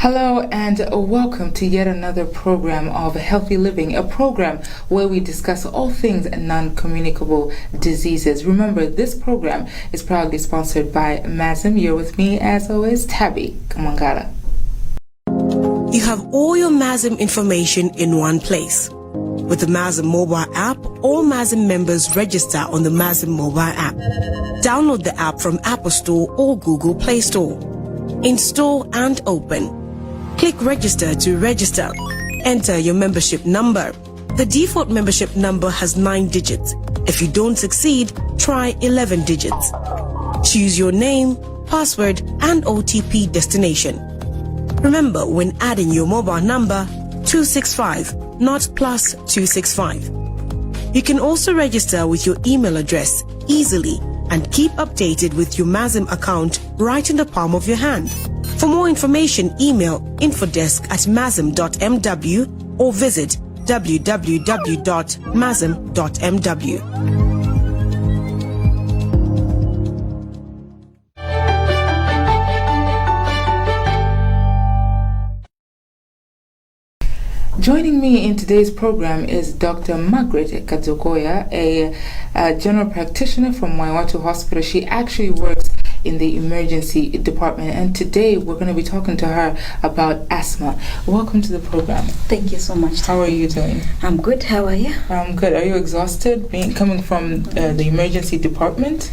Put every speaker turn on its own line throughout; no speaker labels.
Hello and welcome to yet another program of Healthy Living, a program where we discuss all things non-communicable diseases. Remember, this program is proudly sponsored by MASM. You're with me, as always, Tabby Kamangala.
You have all your MASM information in one place. With the MASM mobile app, all MASM members register on the MASM mobile app. Download the app from Apple Store or Google Play Store. Install and open. Click register to register. Enter your membership number. The default membership number has 9 digits. If you don't succeed, try 11 digits. Choose your name, password, and OTP destination. Remember, when adding your mobile number, 265, not plus 265. You can also register with your email address easily and keep updated with your MASM account right in the palm of your hand. For more information, email infodesk@masm.mw or visit www.masm.mw.
Joining me in today's program is Dr. Margaret Kadzokoya, a general practitioner from Waiwatu Hospital. She actually works in the emergency department, and today we're going to be talking to her about asthma. Welcome to the program.
Thank you so much.
How are you doing?
I'm good. How are you?
I'm good. Are you exhausted coming from the emergency department?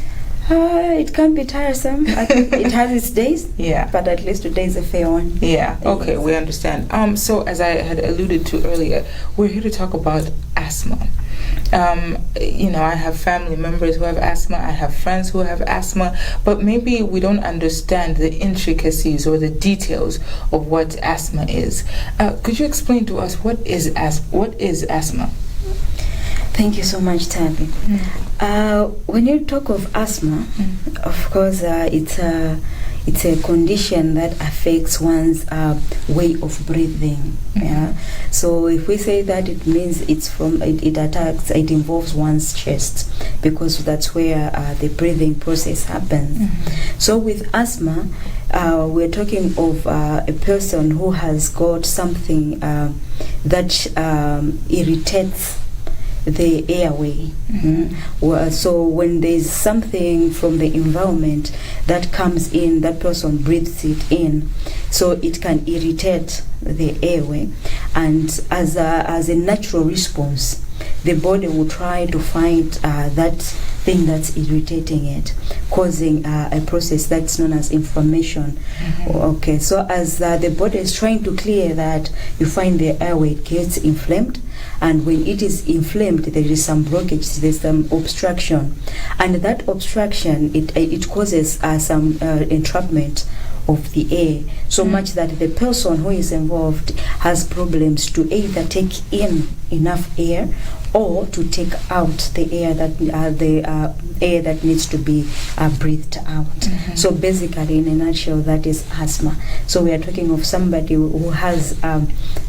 It can be tiresome. It has its days.
Yeah.
But at least today is a fair one.
Yeah. Okay, we understand. So as I had alluded to earlier, we're here to talk about asthma. I have family members who have asthma. I have friends who have asthma, but maybe we don't understand the intricacies or the details of what asthma is. Could you explain to us what is asthma?
Thank you so much, Tabby. When you talk of asthma, of course, it's a condition that affects one's way of breathing. Yeah. So if we say that, it means it involves one's chest, because that's where the breathing process happens. So with asthma, we're talking of a person who has got something that irritates the airway. So when there's something from the environment that comes in, that person breathes it in, so it can irritate the airway, and as a natural response, the body will try to find that thing that's irritating it, causing a process that's known as inflammation. Okay, so as the body is trying to clear that, you find the airway gets inflamed, and when it is inflamed, there is some blockage, there's some obstruction, and that obstruction, it causes some entrapment of the air, so much that the person who is involved has problems to either take in enough air or to take out the air that needs to be breathed out. So basically, in a nutshell, that is asthma. So we are talking of somebody who has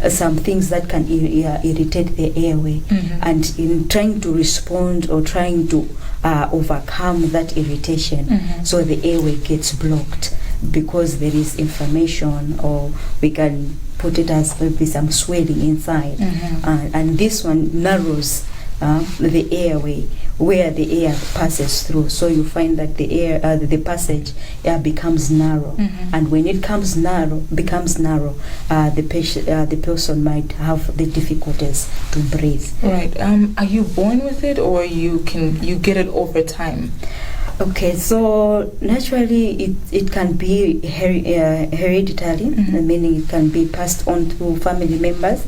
some things that can irritate the airway, and in trying to respond or trying to overcome that irritation, so the airway gets blocked because there is inflammation, or we can put it as maybe some swelling inside, and this one narrows the airway where the air passes through. So you find that the passage becomes narrow, and when it becomes narrow, the person might have the difficulties to breathe.
Right. Are you born with it, or you get it over time?
Okay, so naturally it can be hereditary, meaning it can be passed on to family members,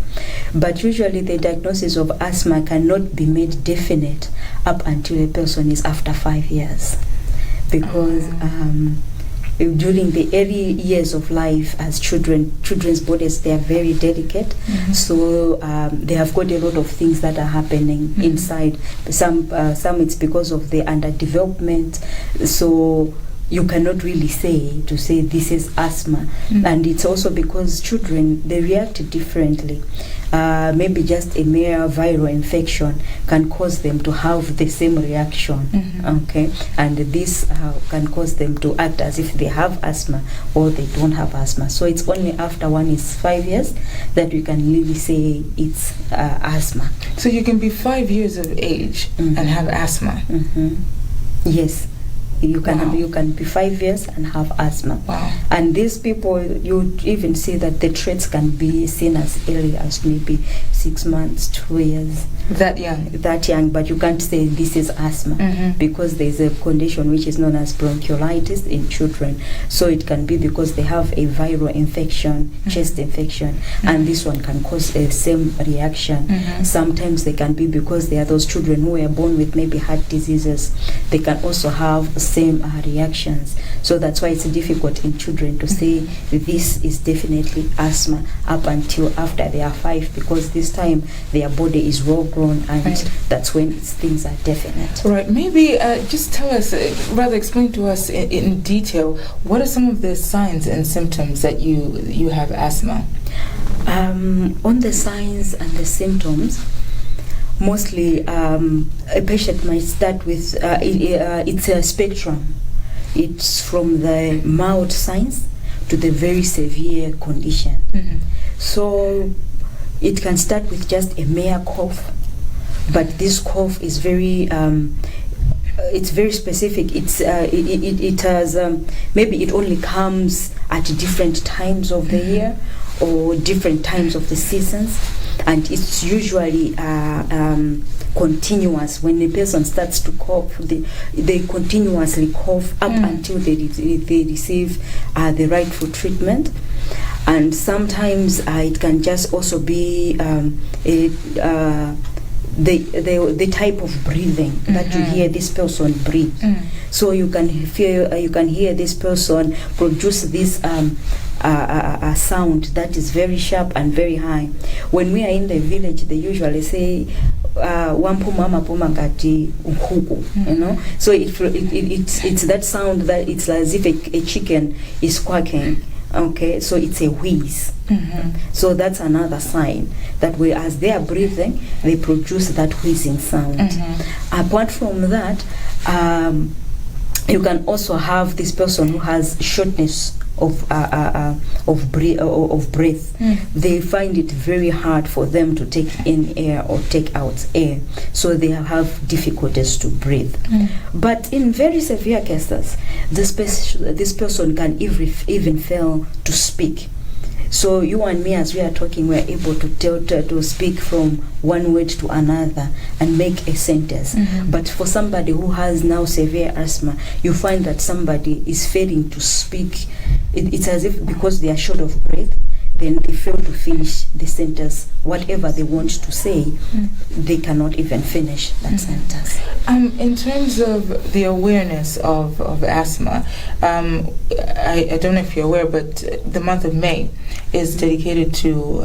but usually the diagnosis of asthma cannot be made definite up until a person is after 5 years, because during the early years of life as children's bodies, they are very delicate, so they have got a lot of things that are happening inside. Some it's because of the underdevelopment, so you cannot really say this is asthma. And it's also because children, they react differently. maybe just a mere viral infection can cause them to have the same reaction. Okay, and this can cause them to act as if they have asthma or they don't have asthma. So it's only after one is 5 years that we can really say it's asthma.
So you can be 5 years of age and have asthma?
Yes. You can
Wow.
you can be 5 years and have asthma.
Wow.
And these people, you even see that the traits can be seen as early as maybe 6 months, 2 years.
That young?
That young, but you can't say this is asthma because there's a condition which is known as bronchiolitis in children. So it can be because they have a viral infection, chest infection, and this one can cause the same reaction. Sometimes they can be because they are those children who were born with maybe heart diseases. They can also have same reactions. So that's why it's difficult in children to say this is definitely asthma up until after they are 5, because this time their body is well grown, and that's when things are definite.
Right. Maybe just tell us, rather explain to us in detail, what are some of the signs and symptoms that you have asthma?
On the signs and the symptoms, mostly a patient might start with it's a spectrum. It's from the mild signs to the very severe condition. So it can start with just a mere cough, but this cough is very it's very specific. It has maybe it only comes at different times of the year or different times of the seasons, and it's usually continuous. When a person starts to cough, they continuously cough up until they receive the rightful treatment. And sometimes it can just also be the type of breathing that you hear this person breathe. So you can hear this person produce this a sound that is very sharp and very high. When we are in the village, they usually say wampuma puma gati uhuku, you know. So it's that sound that it's as if a chicken is quacking. Okay, so it's a wheeze. So that's another sign that as they are breathing, they produce that wheezing sound. Apart from that, you can also have this person who has shortness of breath. They find it very hard for them to take in air or take out air, so they have difficulties to breathe. But in very severe cases, this person can even fail to speak. So you and me, as we are talking, we're able to speak from one word to another and make a sentence. But for somebody who has now severe asthma, you find that somebody is failing to speak. It's as if because they are short of breath, then they fail to finish the sentence. Whatever they want to say, they cannot even finish that sentence.
In terms of the awareness of asthma, I don't know if you're aware, but the month of May is dedicated to,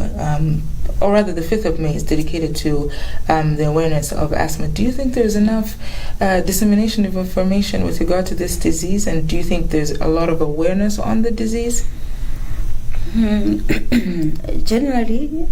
or rather the 5th of May is dedicated to the awareness of asthma. Do you think there's enough dissemination of information with regard to this disease, and do you think there's a lot of awareness on the disease?
Generally,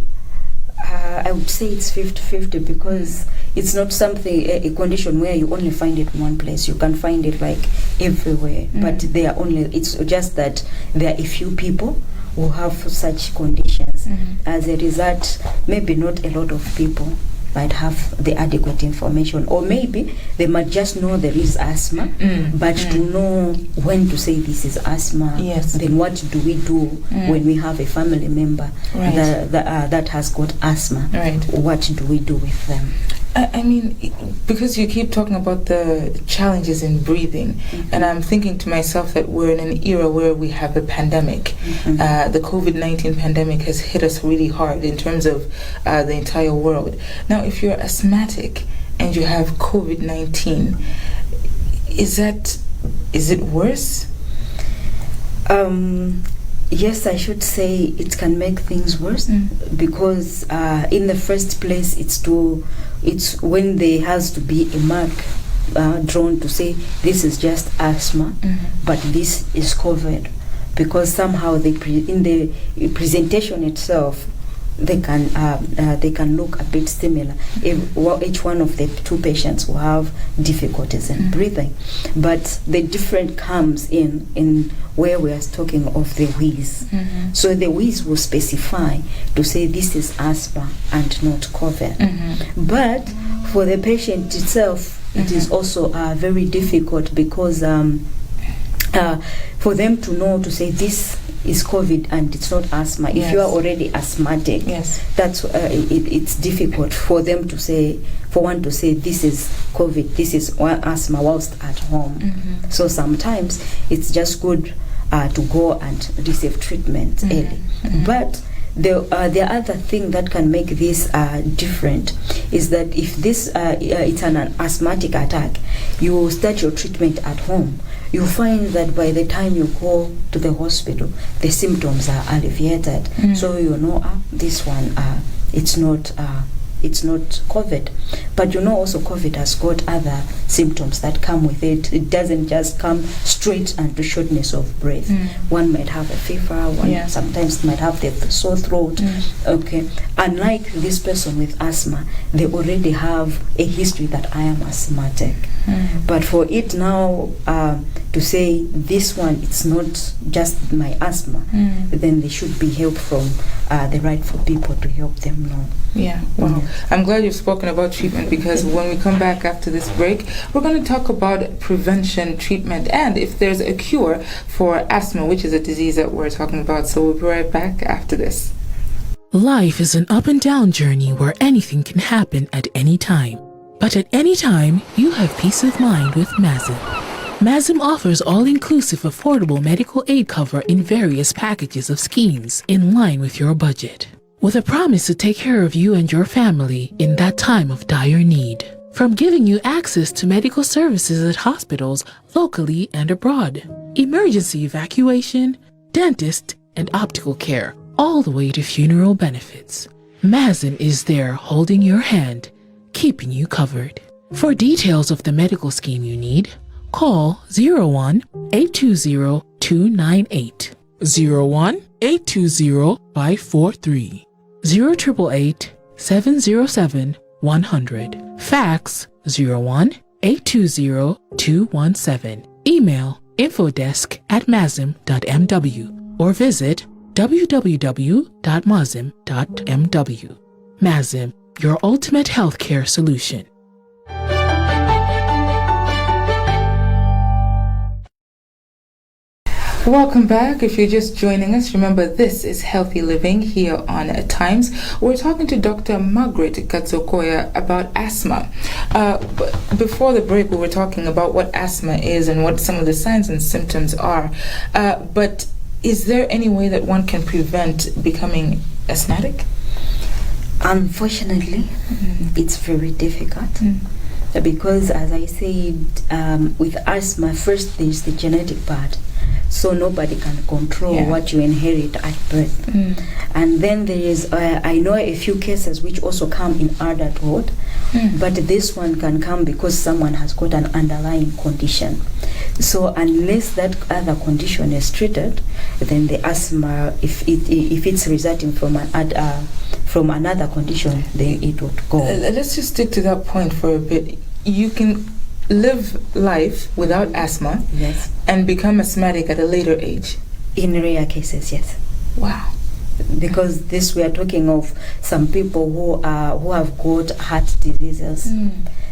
I would say it's 50-50, because it's not something, a condition where you only find it in one place. You can find it like everywhere, but it's just that there are a few people who have such conditions. As a result, maybe not a lot of people might have the adequate information, or maybe they might just know there is asthma, but to know when to say this is asthma, then what do we do when we have a family member that has got asthma? What do we do with them?
I mean, because you keep talking about the challenges in breathing, and I'm thinking to myself that we're in an era where we have a pandemic. The COVID-19 pandemic has hit us really hard in terms of the entire world. Now, if you're asthmatic and you have COVID-19, is it worse?
Yes, I should say it can make things worse, because in the first place it's when there has to be a mark drawn to say this is just asthma, but this is COVID, because somehow in the presentation itself they can look a bit similar. Each one of the two patients will have difficulties in breathing, but the difference comes in where we are talking of the wheeze. So the wheeze will specify to say this is asthma and not COVID. But for the patient itself, it is also very difficult because for them to know to say this is COVID and it's not asthma. If you are already asthmatic, that's it's difficult for them to say, for one to say this is COVID, this is asthma whilst at home. So sometimes it's just good to go and receive treatment early. But the other thing that can make this different is that if this it's an asthmatic attack, you start your treatment at home. You find that by the time you go to the hospital, the symptoms are alleviated. So you know this one it's not COVID. But you know also COVID has got other symptoms that come with it. It doesn't just come straight into shortness of breath. One might have a fever, one sometimes might have the sore throat. Okay. Unlike this person with asthma, they already have a history that I am asthmatic. But for it now to say this one, it's not just my asthma, then they should be helped from the rightful people to help them know.
I'm glad you've spoken about treatment, because when we come back after this break, we're going to talk about prevention, treatment, and if there's a cure for asthma, which is a disease that we're talking about. So we'll be right back after this.
Life is an up and down journey where anything can happen at any time. But at any time, you have peace of mind with MAZIM. MAZIM offers all-inclusive affordable medical aid cover in various packages of schemes in line with your budget, with a promise to take care of you and your family in that time of dire need. From giving you access to medical services at hospitals locally and abroad, emergency evacuation, dentist, and optical care, all the way to funeral benefits. MAZIM is there holding your hand, keeping you covered. For details of the medical scheme you need, call 01-820-298, 01-820-543, 0888-707-100, fax 01-820-217, email infodesk@mazim.mw, or visit www.mazim.mw. MAZIM, your ultimate healthcare solution.
Welcome back. If you're just joining us, remember this is Healthy Living here on Times. We're talking to Dr. Margaret Katsokoya about asthma. Before the break, we were talking about what asthma is and what some of the signs and symptoms are. But is there any way that one can prevent becoming asthmatic?
Unfortunately, it's very difficult. Because, as I said, with asthma, first there's the genetic part. So nobody can control what you inherit at birth. And then there is, I know a few cases which also come in adulthood, but this one can come because someone has got an underlying condition. So unless that other condition is treated, then the asthma, if it's resulting from another condition, then it would go.
Let's just stick to that point for a bit. You can live life without asthma and become asthmatic at a later age.
In rare cases, yes.
Wow.
Because this, we are talking of some people who have got heart diseases.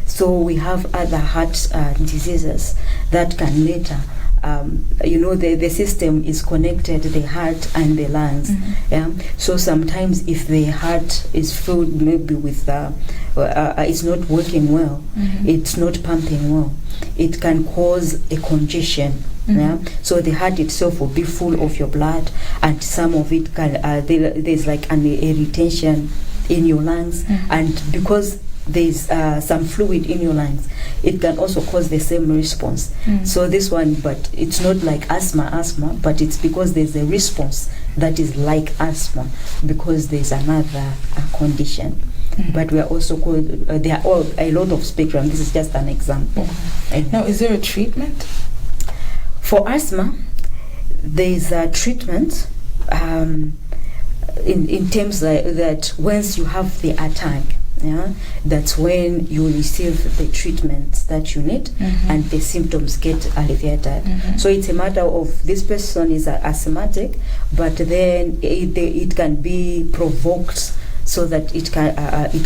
So we have other heart diseases that can later, the system is connected, the heart and the lungs. So sometimes if the heart is filled maybe with, it's not working well, it's not pumping well, it can cause a congestion. So the heart itself will be full of your blood, and some of it can there's like a retention in your lungs, and because there's some fluid in your lungs, it can also cause the same response. So this one, but it's not like asthma, but it's because there's a response that is like asthma because there's another condition. But we are also called, there are a lot of spectrum. This is just an example.
Now, is there a treatment?
For asthma, there is a treatment. in terms that once you have the attack, that's when you receive the treatment that you need, and the symptoms get alleviated. So it's a matter of this person is asthmatic, but then it can be provoked so that it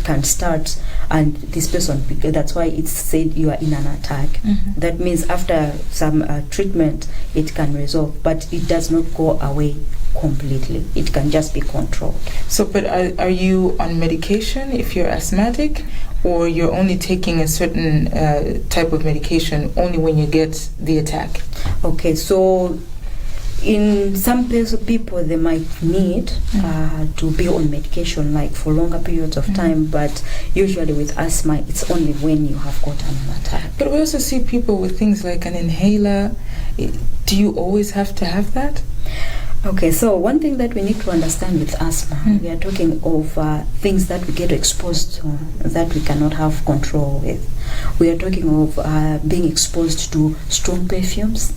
can start, and this person, that's why it's said you are in an attack. That means after some treatment it can resolve, but it does not go away completely. It can just be controlled.
So, but are you on medication if you're asthmatic, or you're only taking a certain type of medication only when you get the attack?
Okay, so in some people they might need to be on medication like for longer periods of time, but usually with asthma it's only when you have got an attack.
But we also see people with things like an inhaler. Do you always have to have that?
Okay, so one thing that we need to understand with asthma, we are talking of things that we get exposed to that we cannot have control with. We are talking of being exposed to strong perfumes.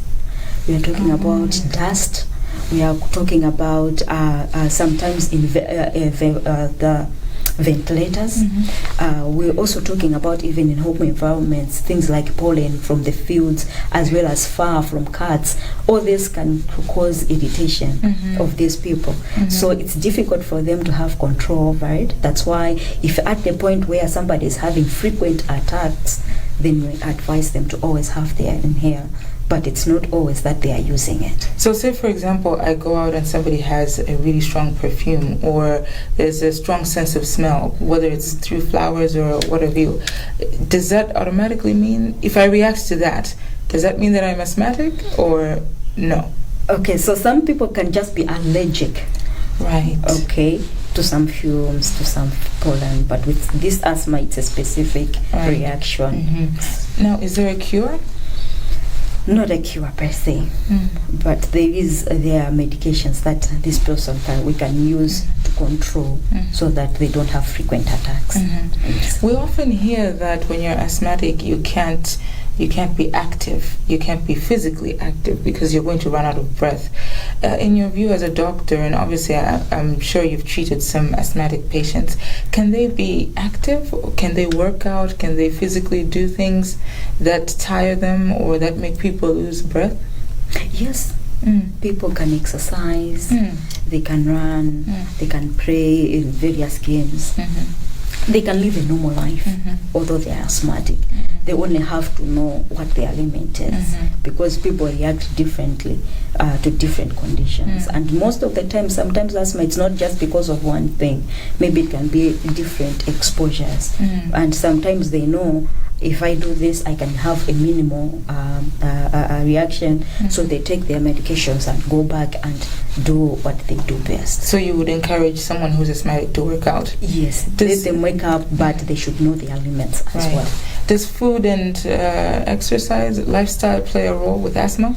We are talking about dust. We are talking about sometimes in the ventilators. We're also talking about even in home environments, things like pollen from the fields as well as fur from cats. All this can cause irritation of these people. So it's difficult for them to have control over it. That's why if at the point where somebody is having frequent attacks, then we advise them to always have their inhaler. But it's not always that they are using it.
So say, for example, I go out and somebody has a really strong perfume, or there's a strong sense of smell, whether it's through flowers or what have you. Does that automatically mean, if I react to that, does that mean that I'm asthmatic or no?
Okay, so some people can just be allergic.
Right.
Okay, to some fumes, to some pollen, but with this asthma, it's a specific reaction.
Now, is there a cure?
Not a cure per se, but there are medications that this person we can use to control so that they don't have frequent attacks. Yes.
We often hear that when you're asthmatic, you can't be active, you can't be physically active because you're going to run out of breath. In your view as a doctor, and obviously I'm sure you've treated some asthmatic patients, can they be active? Can they work out? Can they physically do things that tire them or that make people lose breath?
Yes. People can exercise, they can run, they can play in various games. They can live a normal life, although they are asthmatic. They only have to know what their limit is, because people react differently to different conditions. And most of the time, sometimes asthma, it's not just because of one thing. Maybe it can be different exposures. And sometimes they know, if I do this, I can have a minimal reaction. So they take their medications and go back and do what they do best.
So you would encourage someone who's asthmatic to work out?
Yes, let them wake up, but they should know their limits as well.
Does food and exercise, lifestyle play a role with asthma?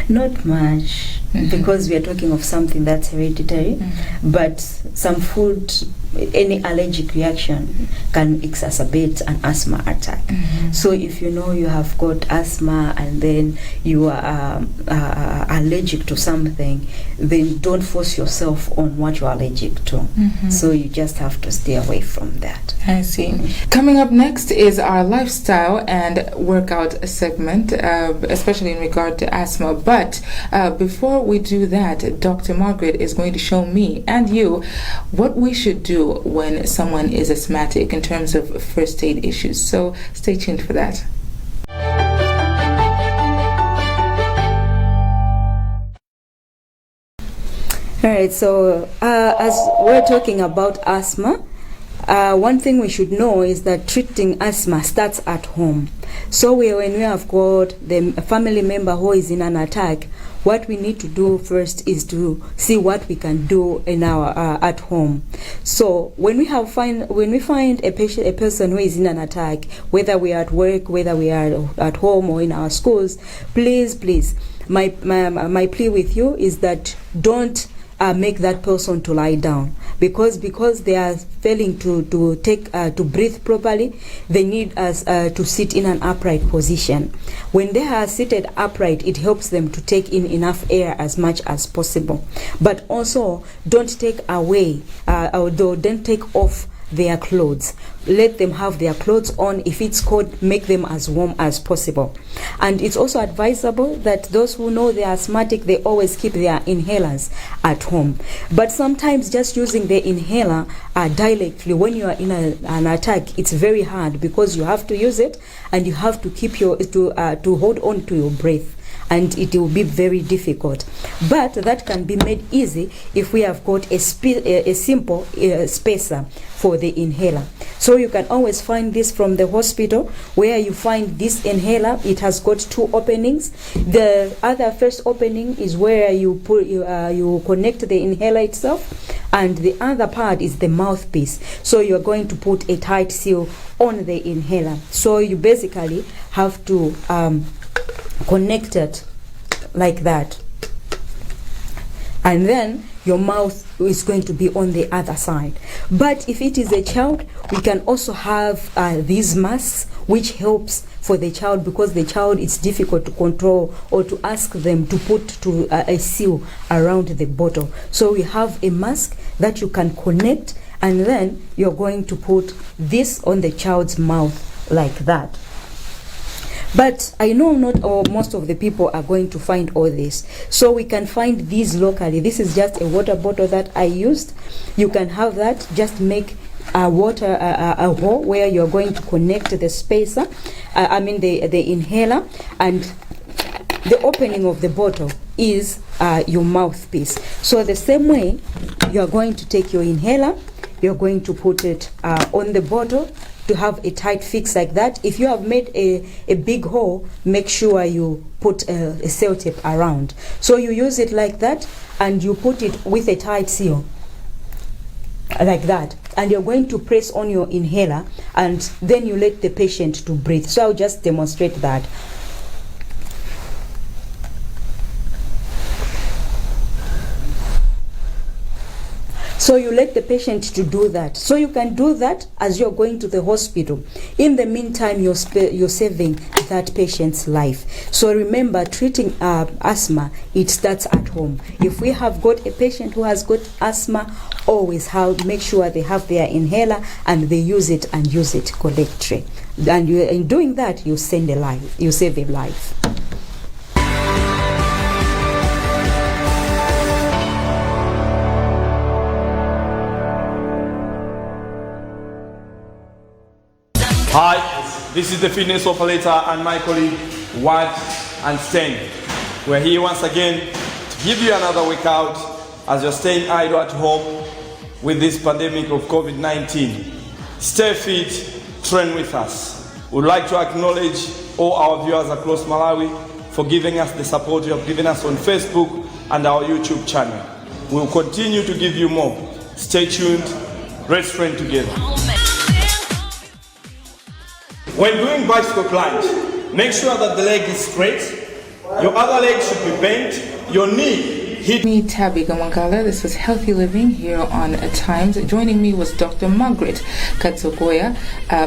Not much, because we are talking of something that's hereditary, but some food, any allergic reaction can exacerbate an asthma attack. So if you know you have got asthma and then you are allergic to something, then don't force yourself on what you're allergic to. So you just have to stay away from that.
I see. Coming up next is our lifestyle and workout segment, especially in regard to asthma. But before we do that, Dr. Margaret is going to show me and you what we should do when someone is asthmatic in terms of first aid issues. So stay tuned for that.
All right, so as we're talking about asthma, one thing we should know is that treating asthma starts at home. So when we have got the family member who is in an attack, what we need to do first is to see what we can do in our at home. So when we find a person who is in an attack, whether we are at work, whether we are at home or in our schools, please, my plea with you is that don't make that person to lie down, because they are failing to breathe properly. They need us to sit in an upright position. When they are seated upright, it helps them to take in enough air as much as possible. But also, don't take away, don't take off their clothes. Let them have their clothes on. If it's cold, make them as warm as possible. And it's also advisable that those who know they are asthmatic, they always keep their inhalers at home. But sometimes just using the inhaler directly when you are in an attack, it's very hard, because you have to use it and you have to keep to hold on to your breath, and it will be very difficult. But that can be made easy if we have got a simple spacer for the inhaler. So you can always find this from the hospital, where you find this inhaler. It has got 2 openings. The other first opening is where you connect the inhaler itself, and the other part is the mouthpiece. So you're going to put a tight seal on the inhaler. So you basically have to connect it like that, and then your mouth is going to be on the other side. But if it is a child, we can also have these masks, which helps for the child, because the child, it's difficult to control or to ask them to put a seal around the bottle. So we have a mask that you can connect, and then you're going to put this on the child's mouth like that. But I know not all, most of the people are going to find all this. So we can find these locally. This is just a water bottle that I used. You can have that. Just make a hole where you're going to connect the spacer, the inhaler, and the opening of the bottle is your mouthpiece. So the same way, you're going to take your inhaler, you're going to put it on the bottle, to have a tight fix like that. If you have made a big hole, make sure you put a cell tape around. So you use it like that, and you put it with a tight seal like that, and you're going to press on your inhaler, and then you let the patient to breathe. So I'll just demonstrate that. So you let the patient to do that. So you can do that as you're going to the hospital. In the meantime, you're saving that patient's life. So remember, treating asthma, it starts at home. If we have got a patient who has got asthma, always make sure they have their inhaler and they use it, and use it correctly. And in doing that, you save a life.
Hi, this is the fitness operator and my colleague Wad and Sten. We're here once again to give you another workout as you're staying idle at home with this pandemic of COVID-19. Stay fit, train with us. We'd like to acknowledge all our viewers across Malawi for giving us the support you have given us on Facebook and our YouTube channel. We'll continue to give you more. Stay tuned. Let's train together. When doing bicycle plunge, make sure that the leg is straight, your other leg should be bent, your knee hit.
Me, Tabby Gamangala. This is Healthy Living here on At Times. Joining me was Dr. Margaret Katsogoya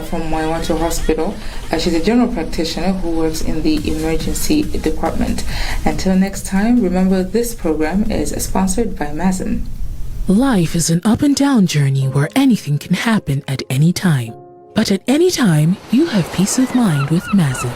from Mwaiwato Hospital. She's a general practitioner who works in the emergency department. Until next time, remember this program is sponsored by MASM.
Life is an up and down journey where anything can happen at any time. But at any time, you have peace of mind with MASM.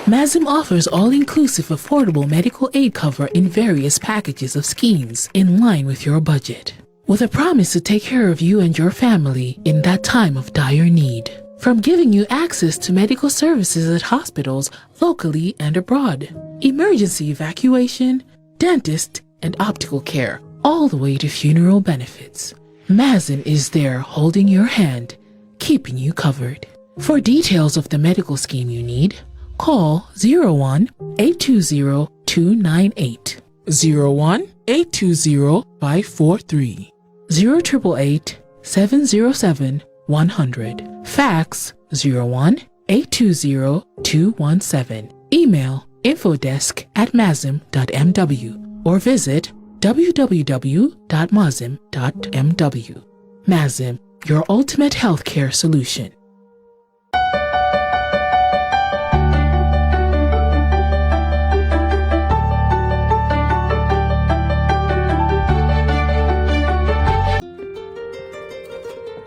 MASM offers all-inclusive affordable medical aid cover in various packages of schemes in line with your budget, with a promise to take care of you and your family in that time of dire need. From giving you access to medical services at hospitals locally and abroad, emergency evacuation, dentist and optical care, all the way to funeral benefits. MASM is there holding your hand, keeping you covered. For details of the medical scheme you need, call 01-820-298, 01-820-543, 0888-707-100, fax 01-820-217, email infodesk@masm.mw, or visit www.mazim.mw. Mazim, your ultimate healthcare solution.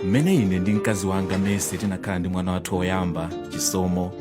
Mene ine ndi mkazi wanga Messi tinakhala ndi mwana wathu oyamba chisomo.